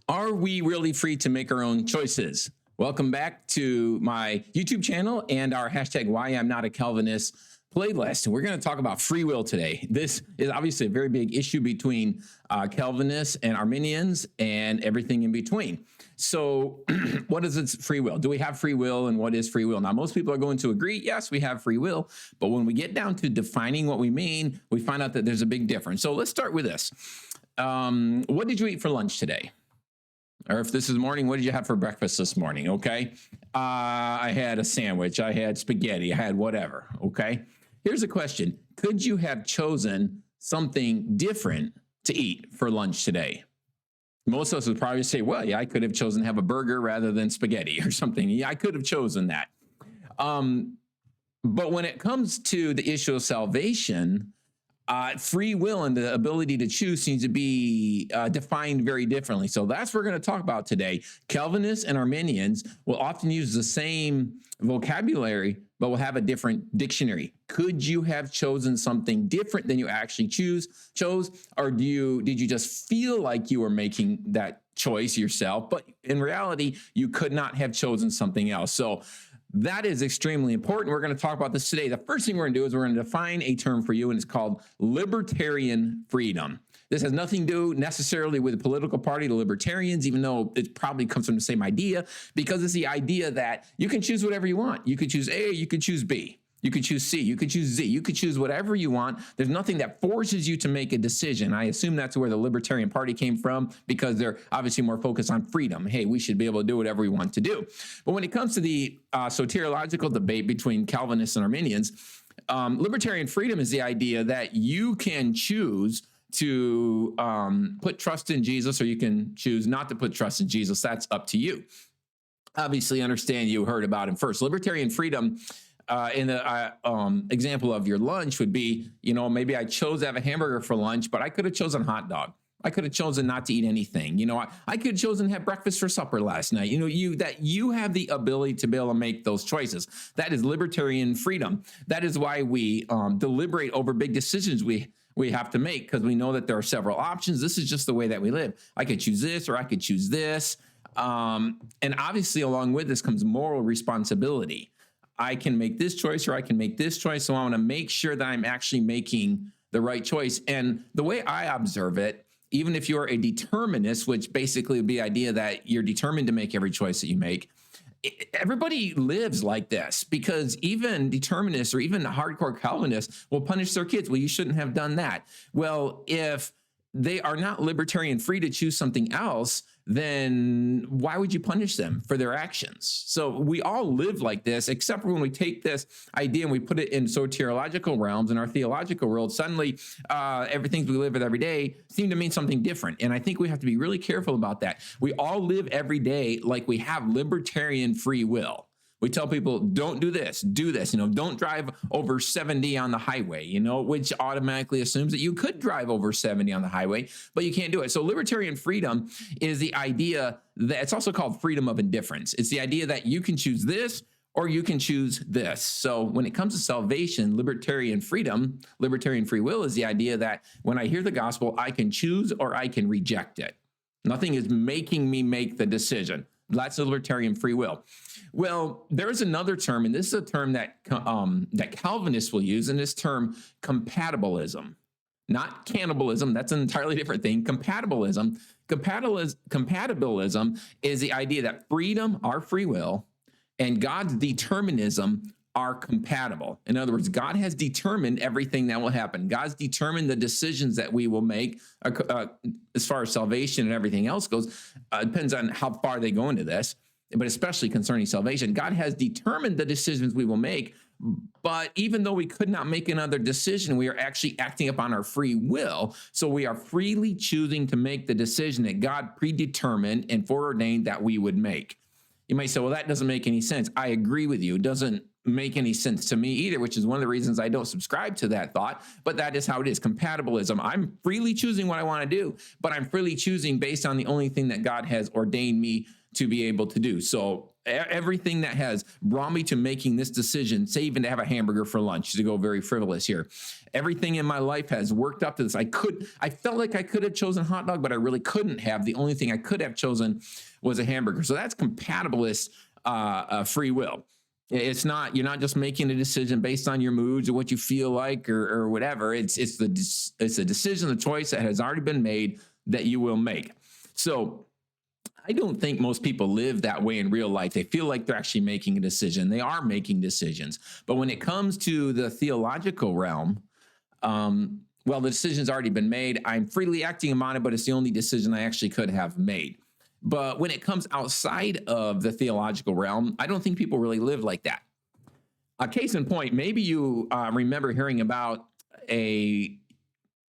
Are we really free to make our own choices? Welcome back to my YouTube channel and our hashtag Why I'm Not a Calvinist playlist. And we're going to talk about free will today. This is obviously a very big issue between Calvinists and Arminians and everything in between. So what is its free will? Do we have free will, and what is free will? Now, most people are going to agree, yes, we have free will. But when we get down to defining what we mean, we find out that there's a big difference. So let's start with this. What did you eat for lunch today? Or if this is morning, what did you have for breakfast this morning? Okay. I had a sandwich. I had spaghetti. I had whatever. Okay. Here's a question. Could you have chosen something different to eat for lunch today? Most of us would probably say, well, yeah, I could have chosen to have a burger rather than spaghetti or something. Yeah, I could have chosen that. But when it comes to the issue of salvation, free will and the ability to choose seems to be defined very differently. So that's what we're going to talk about today. Calvinists and Arminians will often use the same vocabulary, but will have a different dictionary. Could you have chosen something different than you actually chose? Or did you just feel like you were making that choice yourself, but in reality, you could not have chosen something else? So that is extremely important. We're going to talk about this today. The first thing we're going to do is we're going to define a term for you, and it's called libertarian freedom. This has nothing to do necessarily with the political party, the Libertarians, even though it probably comes from the same idea, because it's the idea that you can choose whatever you want. You could choose A, you could choose B. You could choose C, you could choose Z, you could choose whatever you want. There's nothing that forces you to make a decision. I assume that's where the Libertarian Party came from, because they're obviously more focused on freedom. Hey, we should be able to do whatever we want to do. But when it comes to the soteriological debate between Calvinists and Arminians, libertarian freedom is the idea that you can choose to put trust in Jesus, or you can choose not to put trust in Jesus. That's up to you. Obviously, understand you heard about him first. Libertarian freedom, in the example of your lunch, would be, maybe I chose to have a hamburger for lunch, but I could have chosen a hot dog. I could have chosen not to eat anything. I could have chosen to have breakfast for supper last night. You have the ability to be able to make those choices. That is libertarian freedom. That is why we deliberate over big decisions we have to make, because we know that there are several options. This is just the way that we live. I could choose this, or I could choose this. And obviously, along with this comes moral responsibility. I can make this choice, or I can make this choice. So I want to make sure that I'm actually making the right choice. And the way I observe it, even if you're a determinist, which basically would be the idea that you're determined to make every choice that you make, everybody lives like this, because even determinists or even hardcore Calvinists will punish their kids. Well, you shouldn't have done that. Well, if they are not libertarian free to choose something else, then why would you punish them for their actions? So we all live like this, except for when we take this idea and we put it in soteriological realms, in our theological world, suddenly everything we live with every day seem to mean something different. And I think we have to be really careful about that. We all live every day like we have libertarian free will. We tell people, don't do this, do this, don't drive over 70 on the highway, which automatically assumes that you could drive over 70 on the highway, but you can't do it. So libertarian freedom is the idea that it's also called freedom of indifference. It's the idea that you can choose this, or you can choose this. So when it comes to salvation, libertarian freedom, libertarian free will is the idea that when I hear the gospel, I can choose or I can reject it. Nothing is making me make the decision. That's libertarian free will. Well, there is another term, and this is a term that that Calvinists will use, and this term, compatibilism. Not cannibalism, that's an entirely different thing. Compatibilism. Compatibilism is the idea that freedom, our free will, and God's determinism are compatible. In other words, God has determined everything that will happen. God's determined the decisions that we will make as far as salvation and everything else goes. Depends on how far they go into this, but especially concerning salvation. God has determined the decisions we will make, but even though we could not make another decision, we are actually acting upon our free will. So we are freely choosing to make the decision that God predetermined and foreordained that we would make. You might say, well, that doesn't make any sense. I agree with you. It doesn't make any sense to me either, which is one of the reasons I don't subscribe to that thought, but that is how it is. Compatibilism. I'm freely choosing what I want to do, but I'm freely choosing based on the only thing that God has ordained me to be able to do. So Everything that has brought me to making this decision, say even to have a hamburger for lunch, to go very frivolous here. Everything in my life has worked up to this. I felt like I could have chosen hot dog, but I really couldn't have. The only thing I could have chosen was a hamburger. So that's compatibilist free will. It's not, you're not just making a decision based on your moods or what you feel like or whatever. It's a decision, a choice that has already been made that you will make. So I don't think most people live that way in real life. They feel like they're actually making a decision. They are making decisions. But when it comes to the theological realm, well, the decision's already been made. I'm freely acting on it, but it's the only decision I actually could have made. But when it comes outside of the theological realm, I don't think people really live like that. A case in point, maybe you remember hearing about a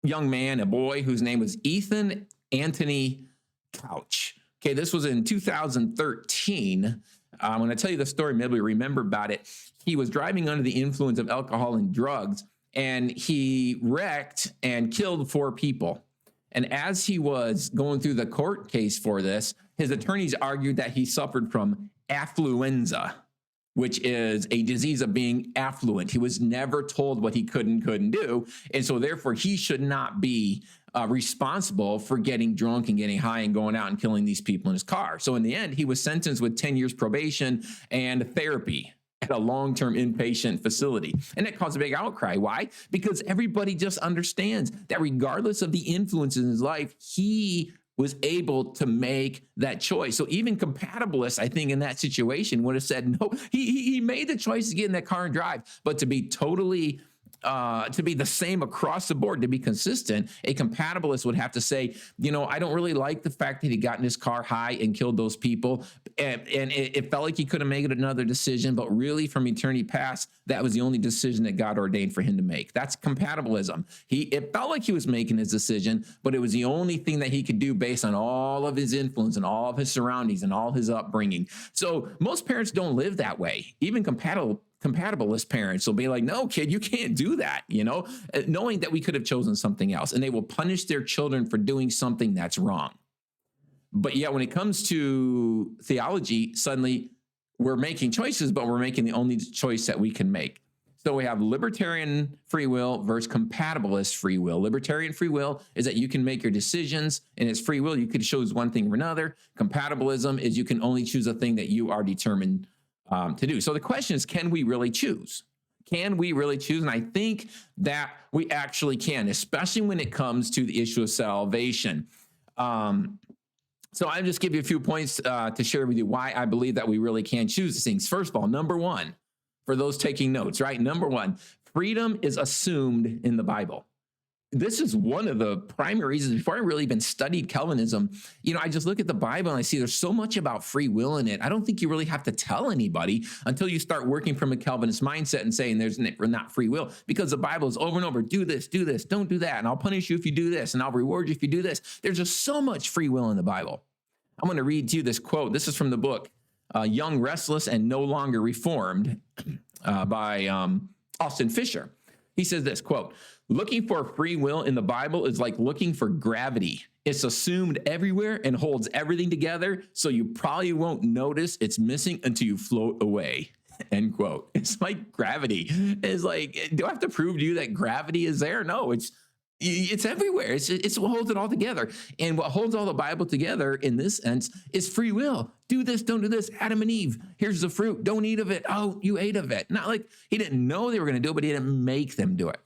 young man, a boy whose name was Ethan Anthony Couch. Okay, this was in 2013. When I tell you the story, maybe you remember about it. He was driving under the influence of alcohol and drugs, and he wrecked and killed 4 people. And as he was going through the court case for this, his attorneys argued that he suffered from affluenza, which is a disease of being affluent. He was never told what he could and couldn't do. And so therefore, he should not be responsible for getting drunk and getting high and going out and killing these people in his car. So in the end, he was sentenced with 10 years probation and therapy at a long-term inpatient facility. And that caused a big outcry. Why? Because everybody just understands that regardless of the influences in his life, he was able to make that choice. So even compatibilists, I think, in that situation would have said, no, he made the choice to get in that car and drive, but to be totally to be the same across the board, to be consistent, a compatibilist would have to say, you know, I don't really like the fact that he got in his car high and killed those people. And it felt like he could have made another decision, but really from eternity past, that was the only decision that God ordained for him to make. That's compatibilism. It felt like he was making his decision, but it was the only thing that he could do based on all of his influence and all of his surroundings and all his upbringing. So most parents don't live that way. Even compatibilist parents will be like, no, kid, you can't do that, you know, knowing that we could have chosen something else, and they will punish their children for doing something that's wrong. But yet when it comes to theology, suddenly we're making choices, but we're making the only choice that we can make. So we have libertarian free will versus compatibilist free will. Libertarian free will is that you can make your decisions, and it's free will. You could choose one thing or another. Compatibilism is you can only choose a thing that you are determined to do. So the question is, can we really choose? Can we really choose? And I think that we actually can, especially when it comes to the issue of salvation. So I'll just give you a few points to share with you why I believe that we really can choose these things. First of all, number one, for those taking notes, right? Number one, freedom is assumed in the Bible. This is one of the primary reasons. Before I really even studied Calvinism, you know, I just look at the Bible and I see there's so much about free will in it. I don't think you really have to tell anybody until you start working from a Calvinist mindset and saying there's not free will, because the Bible is over and over, do this, don't do that, and I'll punish you if you do this, and I'll reward you if you do this. There's just so much free will in the Bible. I'm going to read to you this quote. This is from the book, Young, Restless, and No Longer Reformed by Austin Fisher. He says this, quote, "Looking for free will in the Bible is like looking for gravity. It's assumed everywhere and holds everything together, so you probably won't notice it's missing until you float away." End quote. It's like gravity. It's like, do I have to prove to you that gravity is there? No, it's everywhere. It's what holds it all together. And what holds all the Bible together in this sense is free will. Do this, don't do this. Adam and Eve, here's the fruit. Don't eat of it. Oh, you ate of it. Not like he didn't know they were going to do it, but he didn't make them do it.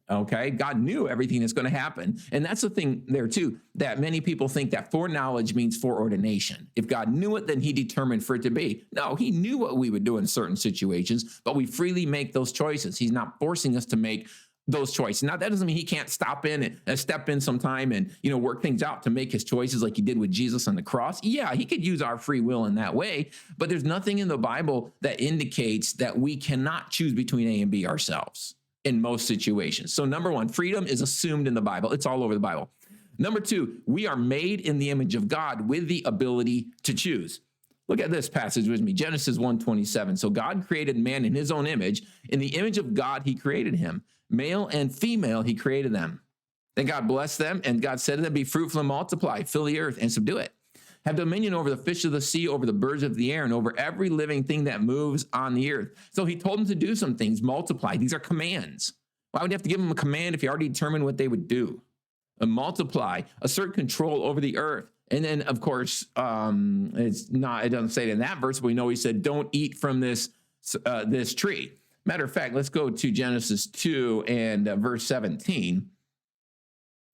Okay, God knew everything that's going to happen. And that's the thing there too, that many people think that foreknowledge means foreordination. If God knew it, then he determined for it to be. No, he knew what we would do in certain situations, but we freely make those choices. He's not forcing us to make those choices. Now, that doesn't mean he can't stop in and step in sometime and, you know, work things out to make his choices like he did with Jesus on the cross. Yeah, he could use our free will in that way, but there's nothing in the Bible that indicates that we cannot choose between A and B ourselves in most situations. So number one, freedom is assumed in the Bible. It's all over the Bible. Number two, we are made in the image of God with the ability to choose. Look at this passage with me, Genesis 1:27. So God created man in his own image. In the image of God, he created him. Male and female, he created them. Then God blessed them, and God said to them, be fruitful and multiply, fill the earth and subdue it. have dominion over the fish of the sea, over the birds of the air, and over every living thing that moves on the earth. So he told them to do some things, multiply. These are commands. Why would you have to give them a command if you already determined what they would do? Multiply, assert control over the earth. And then, of course, it doesn't say it in that verse, but we know he said, don't eat from this tree. Matter of fact, let's go to Genesis 2 and verse 17.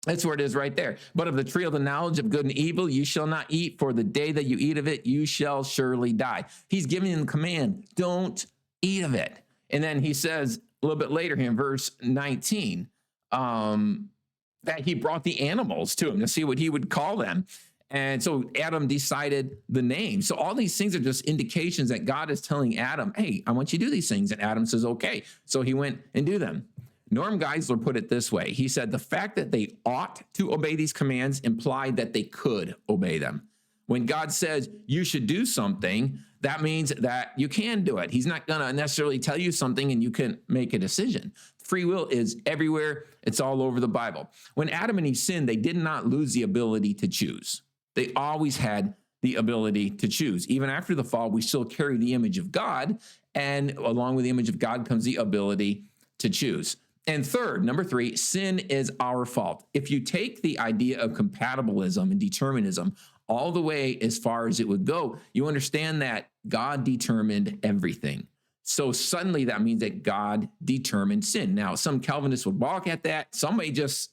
That's where it is right there. But of the tree of the knowledge of good and evil, you shall not eat, for the day that you eat of it, you shall surely die. He's giving them the command, don't eat of it. And then he says a little bit later here in verse 19, that he brought the animals to him to see what he would call them. And so Adam decided the name. So all these things are just indications that God is telling Adam, hey, I want you to do these things. And Adam says, okay. So he went and do them. Norm Geisler put it this way. He said, the fact that they ought to obey these commands implied that they could obey them. When God says you should do something, that means that you can do it. He's not going to necessarily tell you something and you can make a decision. Free will is everywhere. It's all over the Bible. When Adam and Eve sinned, they did not lose the ability to choose. They always had the ability to choose. Even after the fall, we still carry the image of God, and along with the image of God comes the ability to choose. And third, number three, sin is our fault. If you take the idea of compatibilism and determinism all the way as far as it would go, you understand that God determined everything. So suddenly that means that God determined sin. Now, some Calvinists would balk at that. Some may just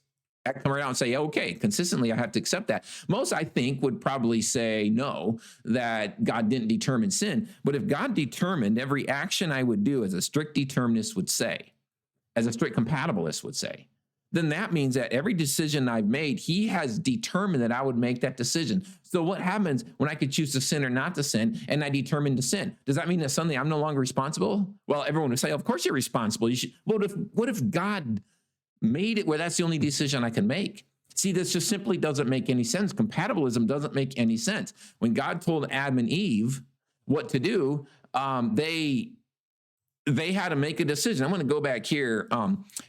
come around and say, okay, consistently I have to accept that. Most, I think, would probably say no, that God didn't determine sin. But if God determined every action I would do, as a strict determinist would say, as a strict compatibilist would say, then that means that every decision I've made, he has determined that I would make that decision. So what happens when I could choose to sin or not to sin, and I determine to sin? Does that mean that suddenly I'm no longer responsible? Well, everyone would say, of course you're responsible. You should. What if God made it where that's the only decision I can make? See, this just simply doesn't make any sense. Compatibilism doesn't make any sense. When God told Adam and Eve what to do, they had to make a decision. I'm going to go back here.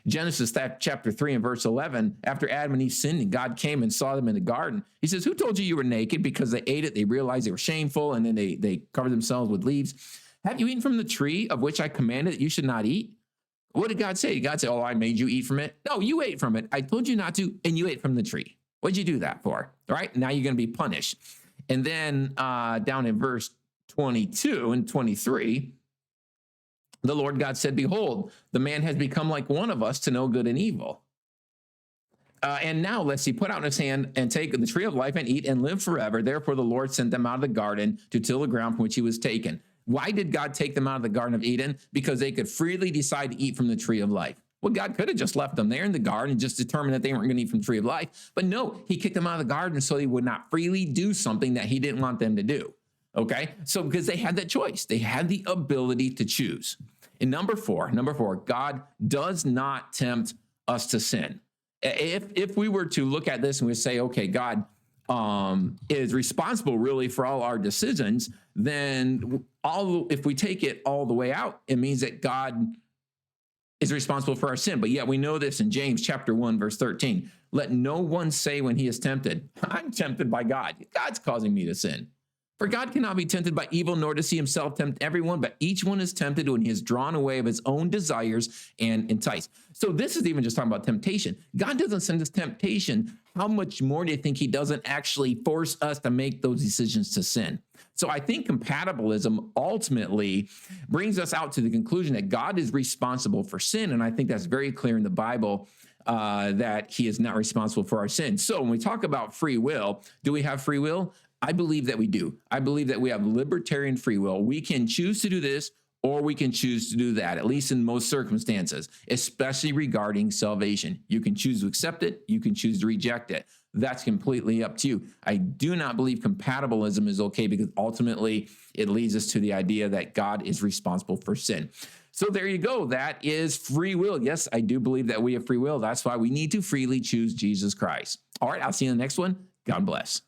Genesis chapter 3 and verse 11, after Adam and Eve sinned and God came and saw them in the garden, he says, who told you you were naked? Because they ate it, they realized they were shameful, and then they covered themselves with leaves. Have you eaten from the tree of which I commanded that you should not eat? What did God say? God said, oh, I made you eat from it. No, you ate from it. I told you not to, and you ate from the tree. What'd you do that for? All right, now you're going to be punished. And then down in verse 22 and 23, the Lord God said, behold, the man has become like one of us to know good and evil. And now lest he put out his hand and take the tree of life and eat and live forever. Therefore, the Lord sent them out of the garden to till the ground from which he was taken. Why did God take them out of the Garden of Eden? Because they could freely decide to eat from the tree of life. Well, God could have just left them there in the garden and just determined that they weren't going to eat from the tree of life. But no, he kicked them out of the garden so they would not freely do something that he didn't want them to do. Okay? So because they had that choice. They had the ability to choose. And number four, God does not tempt us to sin. If we were to look at this and we say, okay, God is responsible really for all our decisions, then if we take it all the way out, it means that God is responsible for our sin. But yet we know this in James chapter 1, verse 13. Let no one say when he is tempted, I'm tempted by God. God's causing me to sin. For God cannot be tempted by evil, nor does he himself tempt everyone, but each one is tempted when he is drawn away of his own desires and enticed. So this is even just talking about temptation. God doesn't send us temptation. How much more do you think he doesn't actually force us to make those decisions to sin? So I think compatibilism ultimately brings us out to the conclusion that God is responsible for sin. And I think that's very clear in the Bible that he is not responsible for our sin. So when we talk about free will, do we have free will? I believe that we do. I believe that we have libertarian free will. We can choose to do this or we can choose to do that, at least in most circumstances, especially regarding salvation. You can choose to accept it. You can choose to reject it. That's completely up to you. I do not believe compatibilism is okay because ultimately it leads us to the idea that God is responsible for sin. So there you go. That is free will. Yes, I do believe that we have free will. That's why we need to freely choose Jesus Christ. All right, I'll see you in the next one. God bless.